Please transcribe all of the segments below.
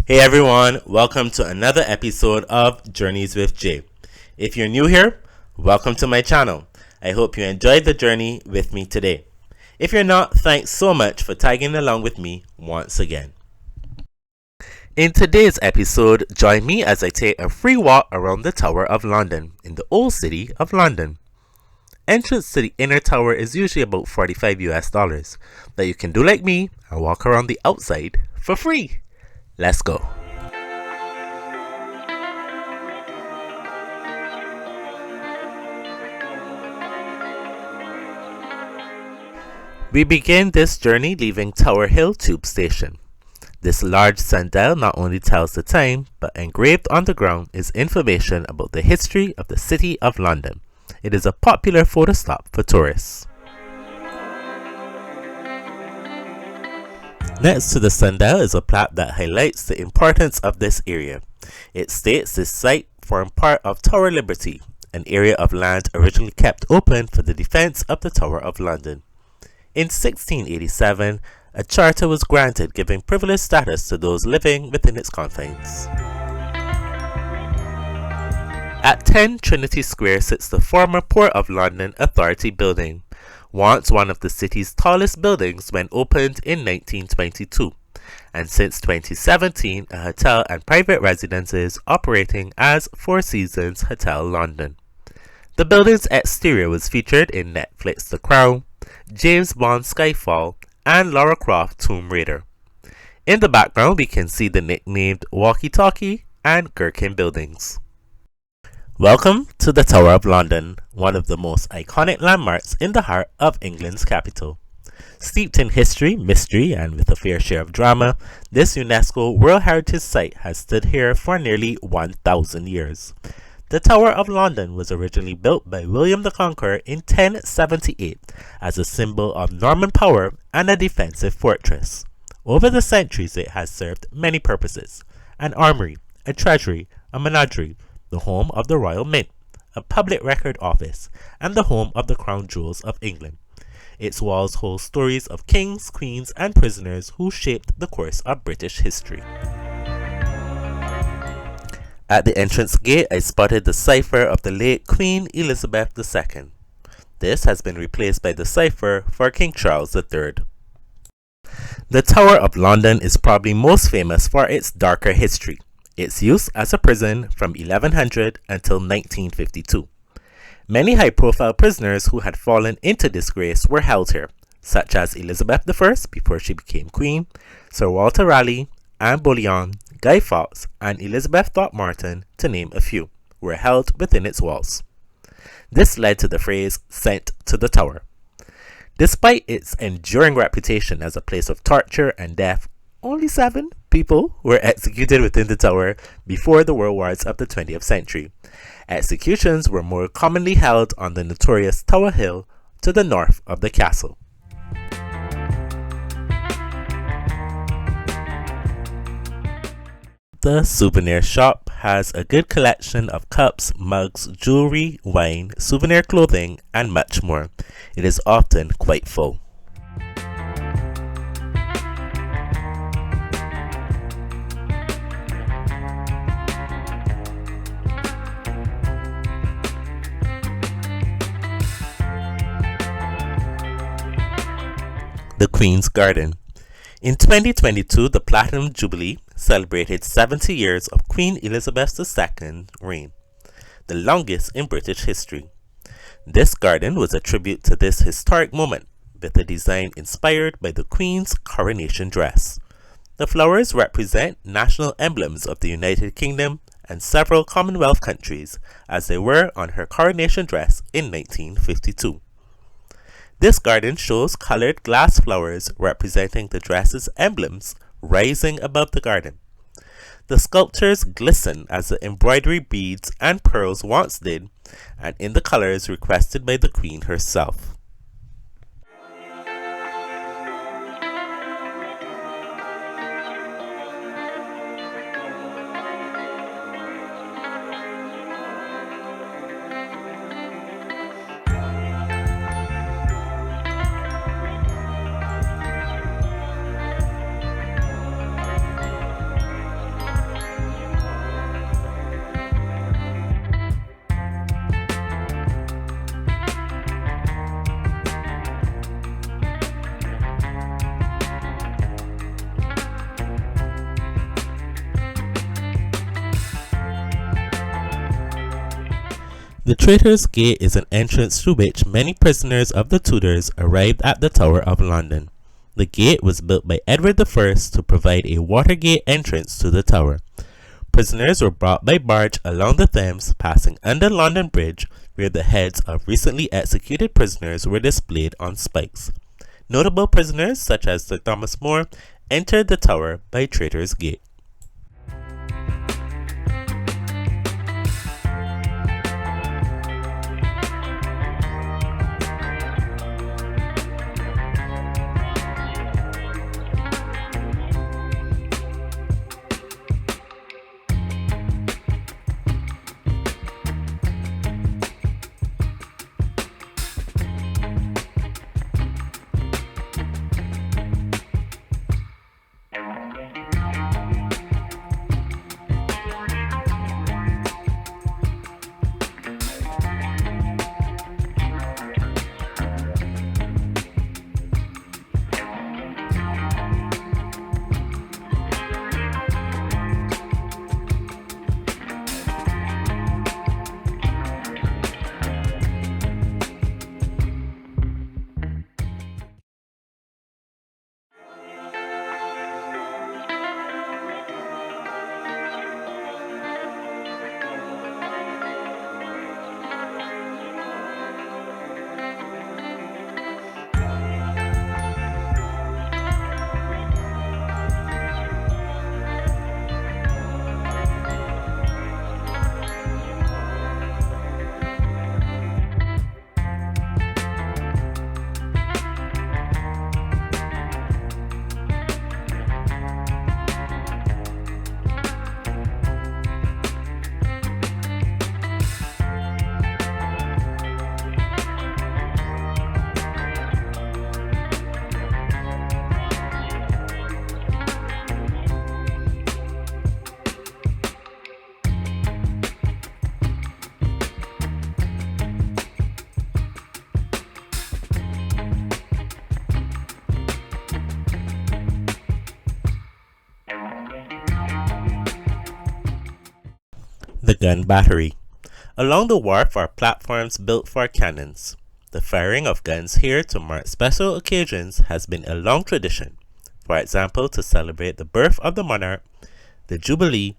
Hey everyone, welcome to another episode of Journeys with Jay. If you're new here, welcome to my channel. I hope you enjoyed the journey with me today. If you're not, thanks so much for tagging along with me once again. In today's episode, join me as I take a free walk around the Tower of London in the old city of London. Entrance to the inner tower is usually about $45, but you can do like me and walk around the outside for free. Let's go. We begin this journey leaving Tower Hill Tube Station. This large sundial not only tells the time, but engraved on the ground is information about the history of the City of London. It is a popular photo stop for tourists. Next to the sundial is a plaque that highlights the importance of this area. It states this site formed part of Tower Liberty, an area of land originally kept open for the defense of the Tower of London. In 1687, a charter was granted giving privileged status to those living within its confines. At 10 Trinity Square sits the former Port of London Authority building, once one of the city's tallest buildings when opened in 1922, and since 2017 a hotel and private residences operating as Four Seasons Hotel London. The building's exterior was featured in Netflix The Crown, James Bond Skyfall, and Lara Croft Tomb Raider. In the background we can see the nicknamed Walkie Talkie and Gherkin buildings. Welcome to the Tower of London, one of the most iconic landmarks in the heart of England's capital. Steeped in history, mystery, and with a fair share of drama, this UNESCO World Heritage Site has stood here for nearly 1,000 years. The Tower of London was originally built by William the Conqueror in 1078 as a symbol of Norman power and a defensive fortress. Over the centuries it has served many purposes: an armory, a treasury, a menagerie, the home of the Royal Mint, a public record office, and the home of the crown jewels of England. Its walls hold stories of kings, queens, and prisoners who shaped the course of British history. At the entrance gate, I spotted the cipher of the late Queen Elizabeth II. This has been replaced by the cipher for King Charles III. The Tower of London is probably most famous for its darker history, its use as a prison from 1100 until 1952. Many high-profile prisoners who had fallen into disgrace were held here, such as Elizabeth I before she became queen, Sir Walter Raleigh, Anne Boleyn, Guy Fawkes, and Elizabeth Throckmorton, to name a few, were held within its walls. This led to the phrase "sent to the Tower." Despite its enduring reputation as a place of torture and death, only 7 people were executed within the tower before the World Wars of the 20th century. Executions were more commonly held on the notorious Tower Hill to the north of the castle. The souvenir shop has a good collection of cups, mugs, jewelry, wine, souvenir clothing, and much more. It is often quite full. The Queen's Garden. In 2022, the Platinum Jubilee celebrated 70 years of Queen Elizabeth II's reign, the longest in British history. This garden was a tribute to this historic moment, with a design inspired by the Queen's coronation dress. The flowers represent national emblems of the United Kingdom and several Commonwealth countries, as they were on her coronation dress in 1952. This garden shows colored glass flowers representing the dress's emblems rising above the garden. The sculptures glisten as the embroidery beads and pearls once did, and in the colors requested by the Queen herself. The Traitor's Gate is an entrance through which many prisoners of the Tudors arrived at the Tower of London. The gate was built by Edward I to provide a watergate entrance to the tower. Prisoners were brought by barge along the Thames, passing under London Bridge, where the heads of recently executed prisoners were displayed on spikes. Notable prisoners such as Sir Thomas More entered the tower by Traitor's Gate. The gun battery. Along the wharf are platforms built for cannons. The firing of guns here to mark special occasions has been a long tradition. For example, to celebrate the birth of the monarch, the Jubilee,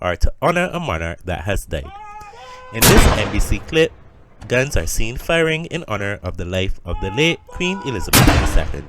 or to honor a monarch that has died. In this NBC clip, guns are seen firing in honor of the life of the late Queen Elizabeth II.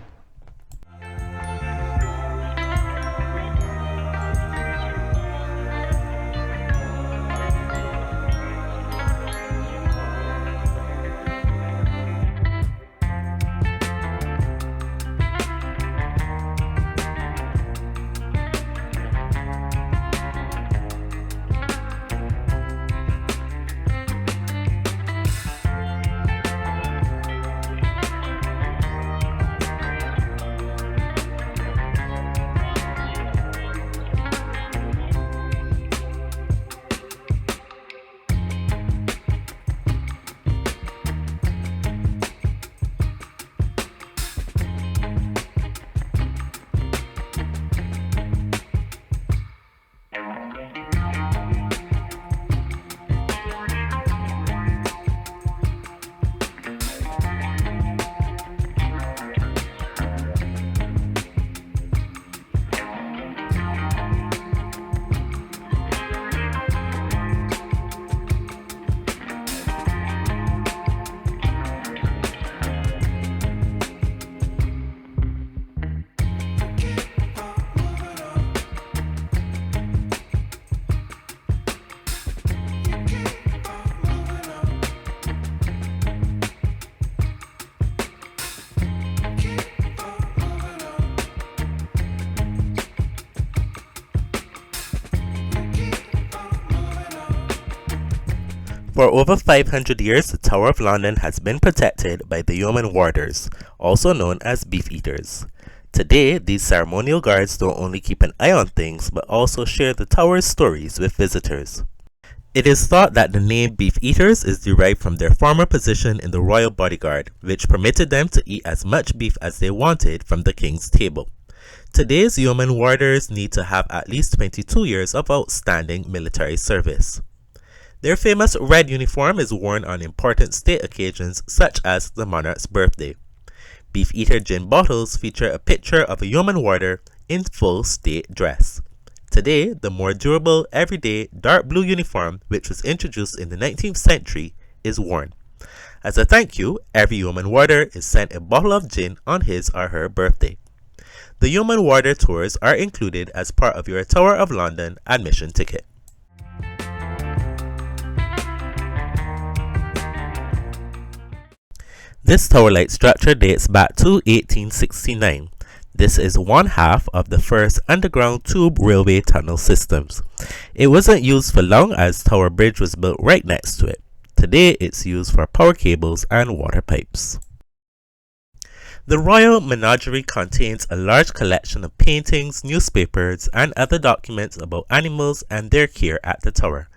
For over 500 years, the Tower of London has been protected by the yeoman warders, also known as beef eaters. Today, these ceremonial guards don't only keep an eye on things, but also share the tower's stories with visitors. It is thought that the name beef eaters is derived from their former position in the royal bodyguard, which permitted them to eat as much beef as they wanted from the king's table. Today's yeoman warders need to have at least 22 years of outstanding military service. Their famous red uniform is worn on important state occasions such as the monarch's birthday. Beef-eater gin bottles feature a picture of a yeoman warder in full state dress. Today, the more durable, everyday, dark blue uniform, which was introduced in the 19th century, is worn. As a thank you, every yeoman warder is sent a bottle of gin on his or her birthday. The yeoman warder tours are included as part of your Tower of London admission ticket. This tower light structure dates back to 1869. This is one half of the first underground tube railway tunnel systems. It wasn't used for long as Tower Bridge was built right next to it. Today it's used for power cables and water pipes. The Royal Menagerie contains a large collection of paintings, newspapers, and other documents about animals and their care at the tower.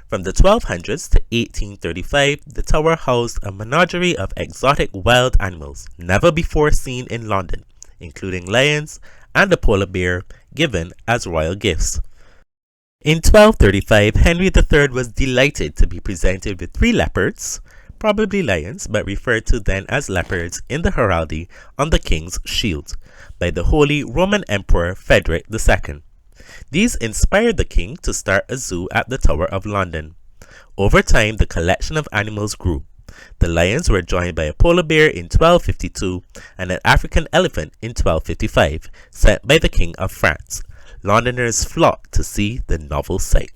From the 1200s to 1835, the tower housed a menagerie of exotic wild animals never before seen in London, including lions and a polar bear given as royal gifts. In 1235, Henry III was delighted to be presented with 3 leopards, probably lions but referred to then as leopards in the heraldry on the king's shield, by the Holy Roman Emperor Frederick II. These inspired the king to start a zoo at the Tower of London. Over time, the collection of animals grew. The lions were joined by a polar bear in 1252 and an African elephant in 1255, sent by the King of France. Londoners flocked to see the novel sight.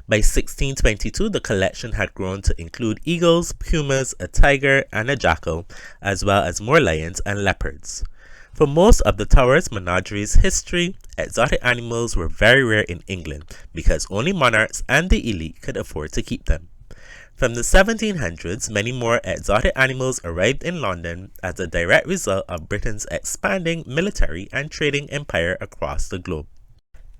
By 1622, the collection had grown to include eagles, pumas, a tiger, and a jackal, as well as more lions and leopards. For most of the tower's menagerie's history, exotic animals were very rare in England because only monarchs and the elite could afford to keep them. From the 1700s, many more exotic animals arrived in London as a direct result of Britain's expanding military and trading empire across the globe.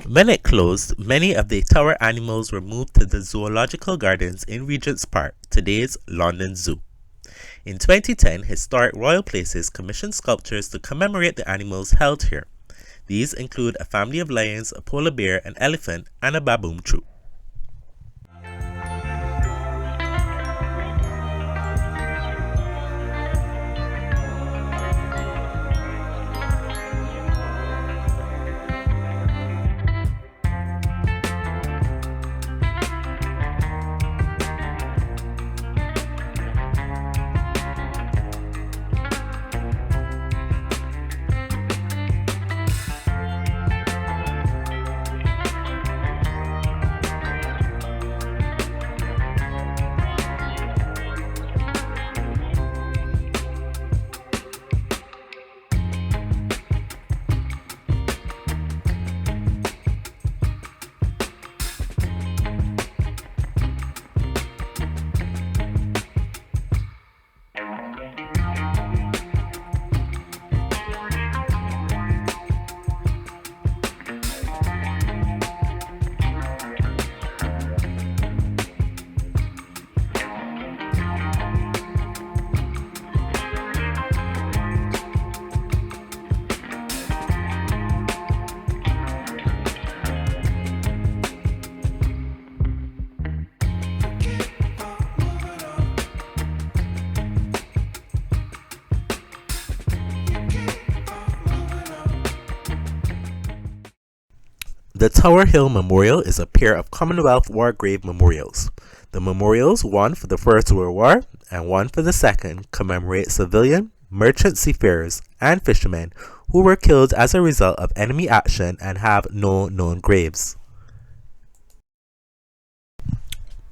When it closed, many of the tower animals were moved to the zoological gardens in Regent's Park, today's London Zoo. In 2010, Historic Royal Places commissioned sculptures to commemorate the animals held here. These include a family of lions, a polar bear, an elephant, and a baboon troop. The Tower Hill Memorial is a pair of Commonwealth War grave memorials. The memorials, one for the First World War and one for the Second, commemorate civilian, merchant seafarers, and fishermen who were killed as a result of enemy action and have no known graves.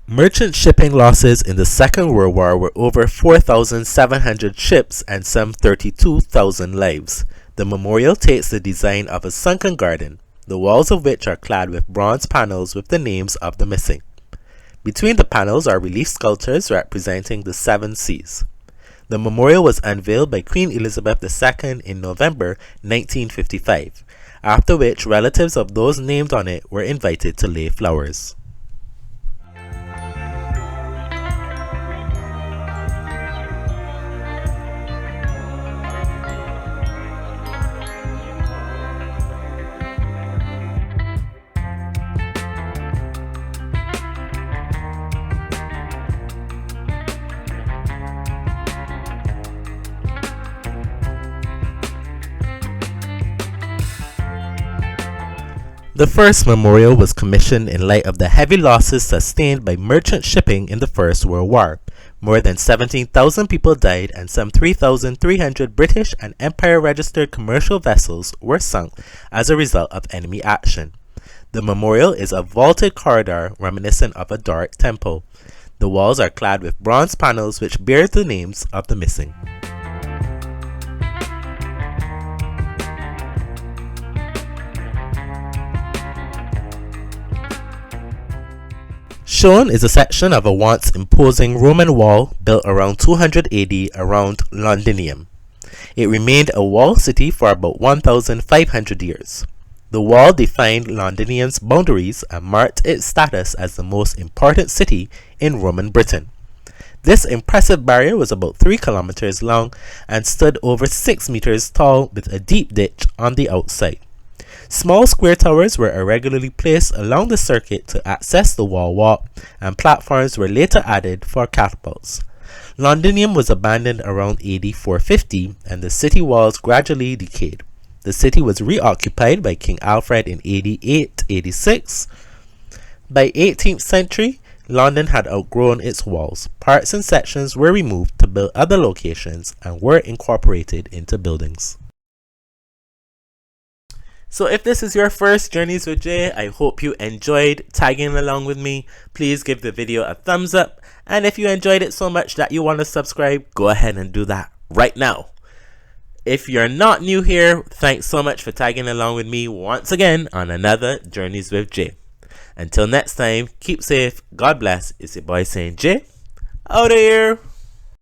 Merchant shipping losses in the Second World War were over 4,700 ships and some 32,000 lives. The memorial takes the design of a sunken garden, the walls of which are clad with bronze panels with the names of the missing. Between the panels are relief sculptures representing the 7 seas. The memorial was unveiled by Queen Elizabeth II in November 1955, after which relatives of those named on it were invited to lay flowers. The first memorial was commissioned in light of the heavy losses sustained by merchant shipping in the First World War. More than 17,000 people died and some 3,300 British and Empire-registered commercial vessels were sunk as a result of enemy action. The memorial is a vaulted corridor reminiscent of a Doric temple. The walls are clad with bronze panels which bear the names of the missing. Shown is a section of a once imposing Roman wall built around 200 AD around Londinium. It remained a walled city for about 1,500 years. The wall defined Londinium's boundaries and marked its status as the most important city in Roman Britain. This impressive barrier was about 3 kilometers long and stood over 6 meters tall with a deep ditch on the outside. Small square towers were irregularly placed along the circuit to access the wall walk, and platforms were later added for catapults. Londinium was abandoned around AD 450 and the city walls gradually decayed. The city was reoccupied by King Alfred in AD 886. By 18th century, London had outgrown its walls. Parts and sections were removed to build other locations and were incorporated into buildings. So if this is your first Journeys with Jay, I hope you enjoyed tagging along with me. Please give the video a thumbs up, and if you enjoyed it so much that you want to subscribe, go ahead and do that right now. If you're not new here, thanks so much for tagging along with me once again on another Journeys with Jay. Until next time, keep safe, God bless. It's your boy Saint Jay, out of here.